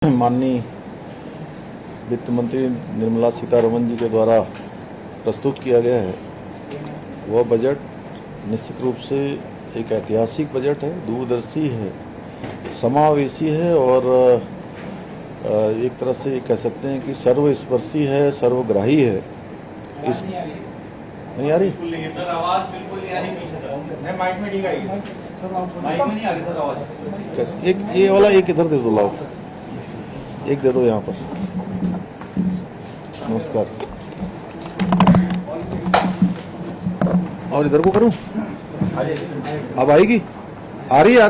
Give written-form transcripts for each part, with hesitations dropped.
माननीय वित्त मंत्री निर्मला सीतारमण जी के द्वारा प्रस्तुत किया गया है वह बजट निश्चित रूप से एक ऐतिहासिक बजट है, दूरदर्शी है, समावेशी है और एक तरह से कह सकते हैं कि सर्वस्पर्शी है, सर्वग्राही है। इस नहीं आ रही सर, आवाज बिल्कुल नहीं आ रही पीछे तक। मैं माइक में नहीं आई। माइक में नहीं आ रही सर आवाज। एक ये वाला एक इधर दे दो, लाओ एक दे दो यहाँ पर। नमस्कार। और इधर को करूं? अब आएगी? आ रही? नहीं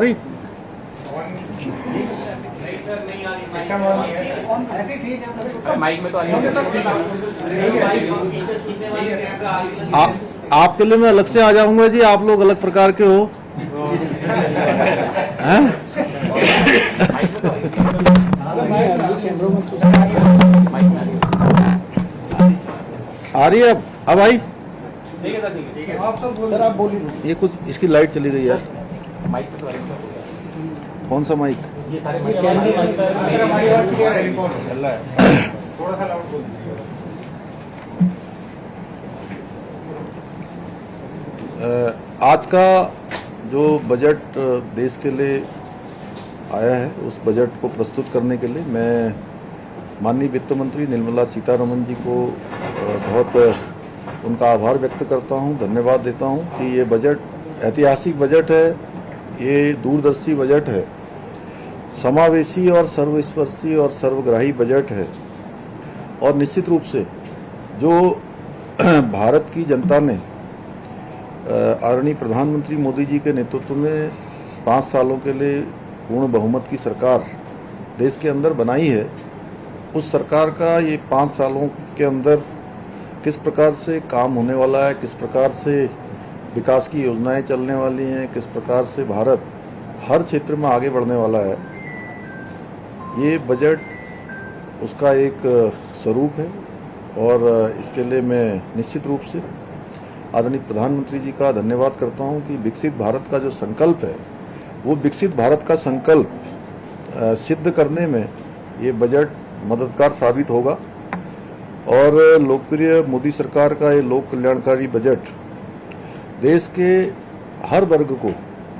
सर, नहीं आ रही। ऐसे ठीक है, माइक में तो आ रही है। आपके लिए मैं अलग से आ जाऊंगा जी, आप लोग अलग प्रकार के हो। हैं? आ रही है? अब आई? ठीक है सर, ठीक है। आप सब सर आप बोलिए। ये कुछ इसकी लाइट चली गई यार। माइक पे तो आ रही है। कौन सा माइक? ये सारे माइक सर, मेरा माइक क्लियर है, रिकॉर्ड चल रहा है। थोड़ा सा लाउड बोल दीजिए। आज का जो बजट देश के लिए आया है, उस बजट को प्रस्तुत करने के लिए मैं माननीय वित्त मंत्री निर्मला सीतारमण जी को बहुत उनका आभार व्यक्त करता हूं, धन्यवाद देता हूं कि ये बजट ऐतिहासिक बजट है, ये दूरदर्शी बजट है, समावेशी और सर्वस्पर्शी और सर्वग्राही बजट है। और निश्चित रूप से जो भारत की जनता ने आदरणीय प्रधानमंत्री मोदी जी के नेतृत्व में 5 सालों के लिए पूर्ण बहुमत की सरकार देश के अंदर बनाई है, उस सरकार का ये 5 सालों के अंदर किस प्रकार से काम होने वाला है, किस प्रकार से विकास की योजनाएं चलने वाली हैं, किस प्रकार से भारत हर क्षेत्र में आगे बढ़ने वाला है, ये बजट उसका एक स्वरूप है। और इसके लिए मैं निश्चित रूप से आदरणीय प्रधानमंत्री जी का धन्यवाद करता हूं कि विकसित भारत का जो संकल्प है, वो विकसित भारत का संकल्प सिद्ध करने में ये बजट मददगार साबित होगा। और लोकप्रिय मोदी सरकार का ये लोक कल्याणकारी बजट देश के हर वर्ग को,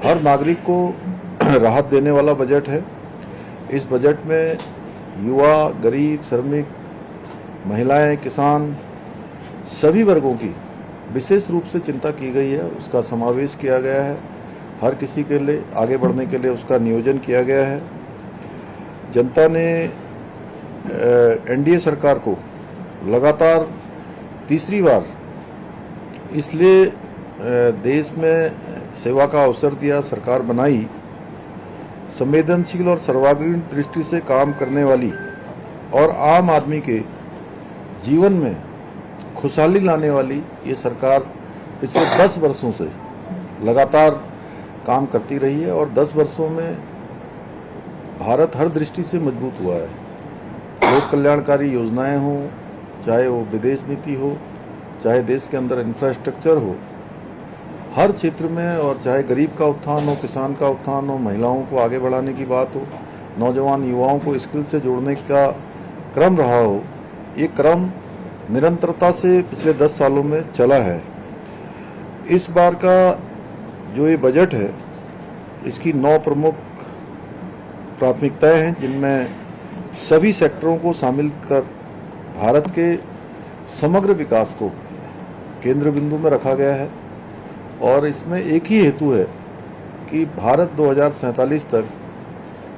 हर नागरिक को राहत देने वाला बजट है। इस बजट में युवा, गरीब, श्रमिक, महिलाएं, किसान, सभी वर्गों की विशेष रूप से चिंता की गई है, उसका समावेश किया गया है। हर किसी के लिए आगे बढ़ने के लिए उसका नियोजन किया गया है। जनता ने एनडीए सरकार को लगातार तीसरी बार इसलिए देश में सेवा का अवसर दिया, सरकार बनाई, संवेदनशील और सर्वांगीण दृष्टि से काम करने वाली और आम आदमी के जीवन में खुशहाली लाने वाली ये सरकार पिछले 10 वर्षों से लगातार काम करती रही है। और 10 वर्षों में भारत हर दृष्टि से मजबूत हुआ है। लोक कल्याणकारी योजनाएं हों, चाहे वो विदेश नीति हो, चाहे देश के अंदर इंफ्रास्ट्रक्चर हो, हर क्षेत्र में, और चाहे गरीब का उत्थान हो, किसान का उत्थान हो, महिलाओं को आगे बढ़ाने की बात हो, नौजवान युवाओं को स्किल से जोड़ने का क्रम रहा हो, ये क्रम निरंतरता से पिछले 10 सालों में चला है। इस बार का जो ये बजट है, इसकी 9 प्रमुख प्राथमिकताएं हैं, जिनमें सभी सेक्टरों को शामिल कर भारत के समग्र विकास को केंद्र बिंदु में रखा गया है। और इसमें एक ही हेतु है कि भारत 2047 तक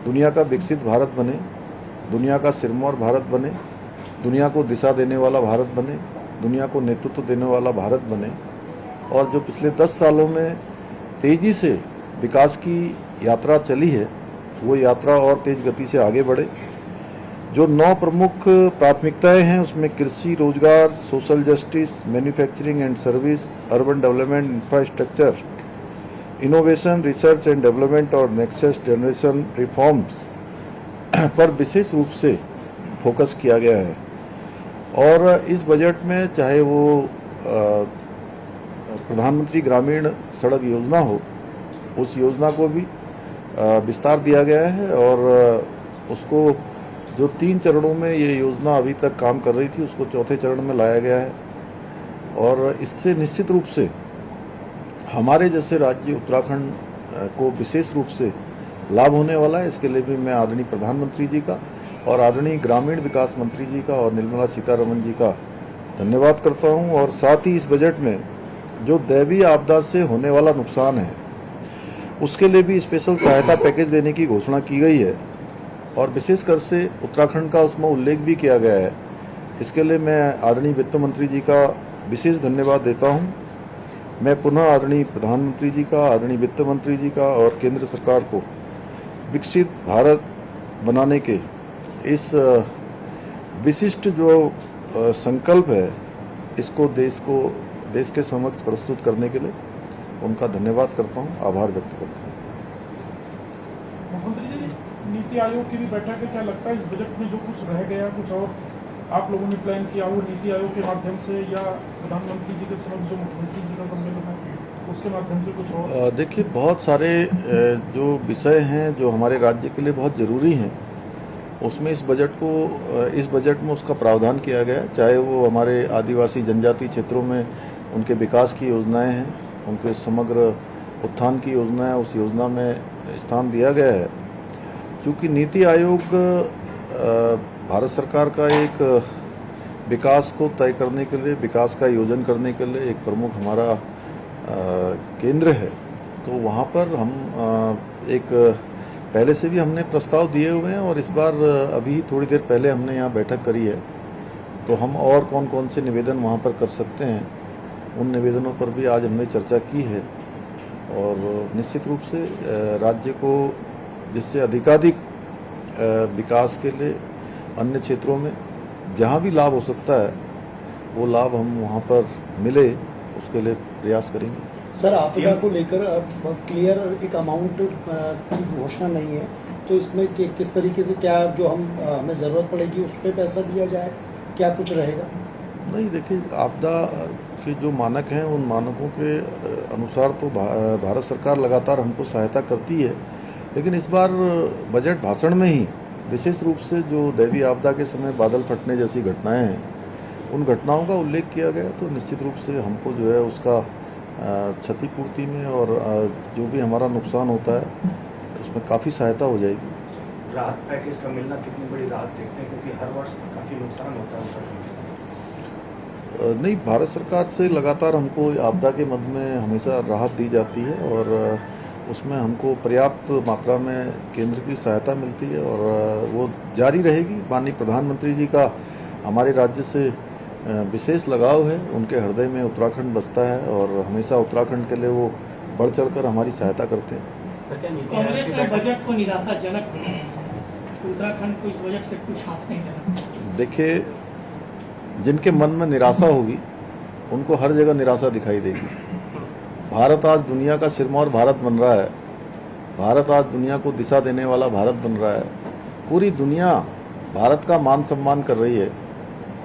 दुनिया का विकसित भारत बने, दुनिया का सिरमौर भारत बने, दुनिया को दिशा देने वाला भारत बने, दुनिया को नेतृत्व देने वाला भारत बने। और जो पिछले 10 सालों में तेजी से विकास की यात्रा चली है, वो यात्रा और तेज गति से आगे बढ़े। जो 9 प्रमुख प्राथमिकताएं हैं, उसमें कृषि, रोजगार, social justice, manufacturing and service, urban development, infrastructure, innovation, research and development और नेक्स्ट जनरेशन रिफॉर्म्स पर विशेष रूप से फोकस किया गया है। और इस बजट में चाहे वो प्रधानमंत्री ग्रामीण सड़क योजना हो, उस योजना को भी विस्तार दिया गया है और उसको जो 3 चरणों में ये योजना अभी तक काम कर रही थी उसको चौथे चरण में लाया गया है और इससे निश्चित रूप से हमारे जैसे राज्य उत्तराखंड को विशेष रूप से लाभ होने वाला है। इसके लिए भी मैं आदरणीय प्रधानमंत्री जी का और आदरणीय ग्रामीण विकास मंत्री जी का और निर्मला सीतारमण जी का धन्यवाद करता हूं। और साथ ही इस बजट में जो दैवीय आपदा से होने वाला नुकसान है उसके लिए भी स्पेशल सहायता पैकेज देने की घोषणा की गई है और विशेषकर से उत्तराखंड का उसमें उल्लेख भी किया गया है। इसके लिए मैं आदरणीय वित्त मंत्री जी का विशेष धन्यवाद देता हूं। मैं पुनः आदरणीय प्रधानमंत्री जी का, आदरणीय वित्त मंत्री जी का और केंद्र सरकार को विकसित भारत बनाने के इस विशिष्ट जो संकल्प है इसको देश के समक्ष प्रस्तुत करने के लिए उनका धन्यवाद करता हूं, आभार व्यक्त करता हूं। मुख्यमंत्री जी, नीति आयोग की भी बैठक है, क्या लगता है इस बजट में जो कुछ रह गया कुछ और आप लोगों ने प्लान किया वो नीति आयोग के माध्यम से या प्रधानमंत्री जी के समक्ष जो मुख्यमंत्री जी का सम्मेलन है उसके माध्यम से कुछ और? देखिए, बहुत सारे जो विषय हैं जो हमारे राज्य के लिए बहुत ज़रूरी हैं उसमें इस बजट में उसका प्रावधान किया गया है। चाहे वो हमारे आदिवासी जनजाति क्षेत्रों में उनके विकास की योजनाएं हैं, उनके समग्र उत्थान की योजना है, उस योजना में स्थान दिया गया है। क्योंकि नीति आयोग भारत सरकार का एक विकास को तय करने के लिए, विकास का योजन करने के लिए एक प्रमुख हमारा केंद्र है। तो वहाँ पर हम एक पहले से भी हमने प्रस्ताव दिए हुए हैं और इस बार अभी थोड़ी देर पहले हमने यहाँ बैठक करी है। तो हम और कौन कौन से निवेदन वहाँ पर कर सकते हैं उन निवेदनों पर भी आज हमने चर्चा की है और निश्चित रूप से राज्य को जिससे अधिकाधिक विकास के लिए अन्य क्षेत्रों में जहाँ भी लाभ हो सकता है वो लाभ हम वहाँ पर मिले उसके लिए प्रयास करेंगे। सर, आपदा को लेकर अब क्लियर एक अमाउंट की घोषणा नहीं है, तो इसमें किस तरीके से क्या जो हमें ज़रूरत पड़ेगी उस पर पैसा दिया जाए, क्या कुछ रहेगा? नहीं, देखिए, आपदा के जो मानक हैं उन मानकों के अनुसार तो भारत सरकार लगातार हमको सहायता करती है। लेकिन इस बार बजट भाषण में ही विशेष रूप से जो दैवीय आपदा के समय बादल फटने जैसी घटनाएं हैं उन घटनाओं का उल्लेख किया गया। तो निश्चित रूप से हमको जो है उसका क्षतिपूर्ति में और जो भी हमारा नुकसान होता है उसमें काफ़ी सहायता हो जाएगी। राहत पैकेज का मिलना कितनी बड़ी राहत देखते हैं, क्योंकि हर वर्ष काफ़ी नुकसान होता है। नहीं, भारत सरकार से लगातार हमको आपदा के मद में हमेशा राहत दी जाती है और उसमें हमको पर्याप्त मात्रा में केंद्र की सहायता मिलती है और वो जारी रहेगी। माननीय प्रधानमंत्री जी का हमारे राज्य से विशेष लगाव है, उनके हृदय में उत्तराखंड बसता है और हमेशा उत्तराखंड के लिए वो बढ़ चढ़कर हमारी सहायता करते हैं। कांग्रेस ने बजट को निराशाजनक कहा, उत्तराखंड को इस बजट से कुछ हाथ नहीं लगा। देखिए, जिनके मन में निराशा होगी उनको हर जगह निराशा दिखाई देगी। भारत आज दुनिया का सिरमौर भारत बन रहा है, भारत आज दुनिया को दिशा देने वाला भारत बन रहा है। पूरी दुनिया भारत का मान सम्मान कर रही है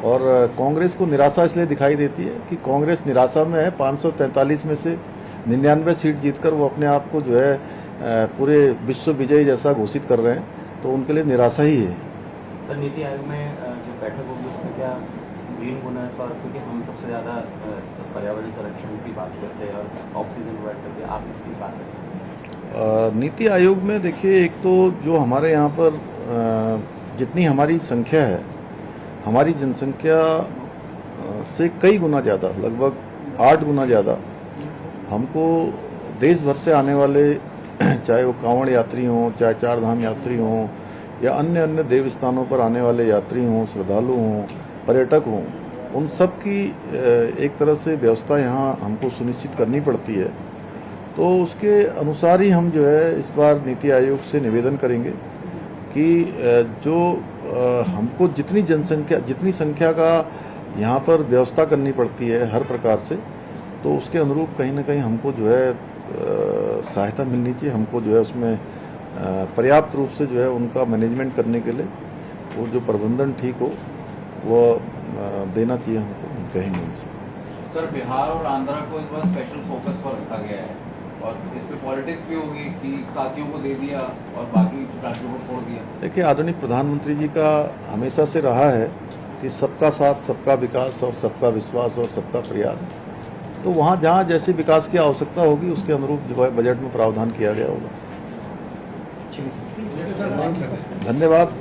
और कांग्रेस को निराशा इसलिए दिखाई देती है कि कांग्रेस निराशा में है। 543 में से 99 सीट जीतकर वो अपने आप को जो है पूरे विश्व विजयी जैसा घोषित कर रहे हैं, तो उनके लिए निराशा ही है। सर, नीति आयोग में जो बैठक होगी उसमें क्या ग्रीन बोनस और क्योंकि हम सबसे ज़्यादा पर्यावरण संरक्षण की बात करते हैं और ऑक्सीजन प्रोवाइड करते हैं, आप इसकी बात करें? नीति आयोग में देखिए, एक तो जो हमारे यहाँ पर जितनी हमारी संख्या है, हमारी जनसंख्या से कई गुना ज़्यादा, लगभग 8 गुना ज़्यादा हमको देश भर से आने वाले, चाहे वो कांवड़ यात्री हों, चाहे चार धाम यात्री हों या अन्य अन्य देव स्थानों पर आने वाले यात्री हों, श्रद्धालु हों, पर्यटक हों, उन सब की एक तरह से व्यवस्था यहाँ हमको सुनिश्चित करनी पड़ती है। तो उसके अनुसार ही हम जो है इस बार नीति आयोग से निवेदन करेंगे कि जो हमको जितनी संख्या का यहाँ पर व्यवस्था करनी पड़ती है हर प्रकार से, तो उसके अनुरूप कहीं ना कहीं हमको जो है सहायता मिलनी चाहिए। हमको जो है उसमें पर्याप्त रूप से जो है उनका मैनेजमेंट करने के लिए वो जो प्रबंधन ठीक हो वो देना चाहिए हमको, कहेंगे उनसे। सर, बिहार और आंध्रा को इस बार स्पेशल फोकस पर रखा गया है, और इस पे पॉलिटिक्स भी होगी कि साथियों को दे दिया और बाकी राज्यों को छोड़ दिया। देखिए, आदरणीय प्रधानमंत्री जी का हमेशा से रहा है कि सबका साथ, सबका विकास और सबका विश्वास और सबका प्रयास। तो वहाँ जहाँ जैसे विकास की आवश्यकता होगी उसके अनुरूप जो है बजट में प्रावधान किया गया होगा। चलिए सर, थैंक यू। धन्यवाद।